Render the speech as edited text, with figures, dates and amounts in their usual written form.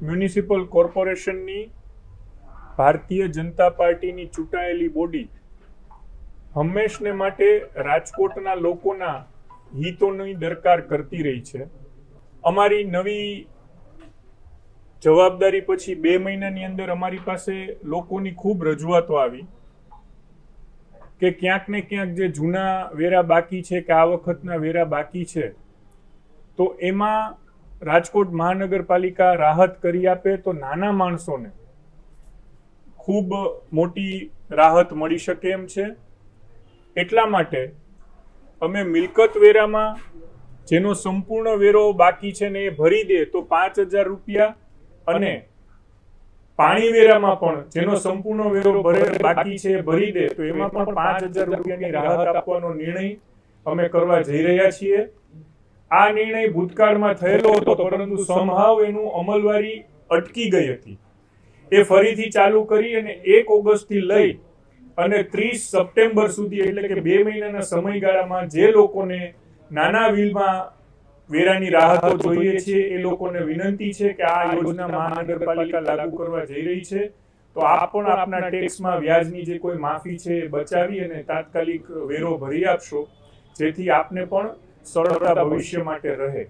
Municipal કોર્પોરેશનની ભારતીય જનતા પાર્ટીની ચૂંટાયેલી body હંમેશને માટે રાજકોટના લોકોના હિતોની દરકાર કરતી રહી છે. અમારી નવી જવાબદારી પછી 2 મહિનાની અંદર અમારી પાસે લોકોની ખૂબ રજૂઆતો આવી કે ક્યાંક ને ક્યાંક જે જૂના વેરા બાકી છે કે આ વખતના વેરા બાકી છે, તો એમાં રાજકોટ મહાનગરપાલિકા રાહત કરી આપે તો નાના માણસોને ખૂબ મોટી રાહત મળી શકે એમ છે. એટલા માટે અમે મિલકત વેરામાં જેનો સંપૂર્ણ વેરો બાકી છે ને એ ભરી દે તો 5,000 રૂપિયા, અને પાણી વેરામાં પણ જેનો સંપૂર્ણ વેરો બાકી છે ભરી દે તો એમાં પણ 5,000 રૂપિયાની રાહત આપવાનો નિર્ણય અમે કરવા જઈ રહ્યા છીએ. આ નિર્ણય ભૂતકાળમાં થયેલો હતો, પરંતુ સમહાવ એનું અમલવારી અટકી ગઈ હતી. એ ફરીથી ચાલુ કરી અને 1 ઓગસ્ટથી લઈ અને 30 સપ્ટેમ્બર સુધી, એટલે કે 2 મહિનાના સમયગાળામાં જે લોકોને નાના વિલમાં વેરાની રાહતો જોઈએ છે એ લોકોને વિનંતી છે કે આ યોજના મહાનગરપાલિકા લાગુ કરવા જઈ રહી છે. તો આપ પણ આપના ટેક્સમાં વ્યાજની જે કોઈ માફી છે એ બચાવી અને તાત્કાલિક વેરો ભરી આપશો, જેથી આપને પણ સરળતા ભવિષ્ય માટે રહે.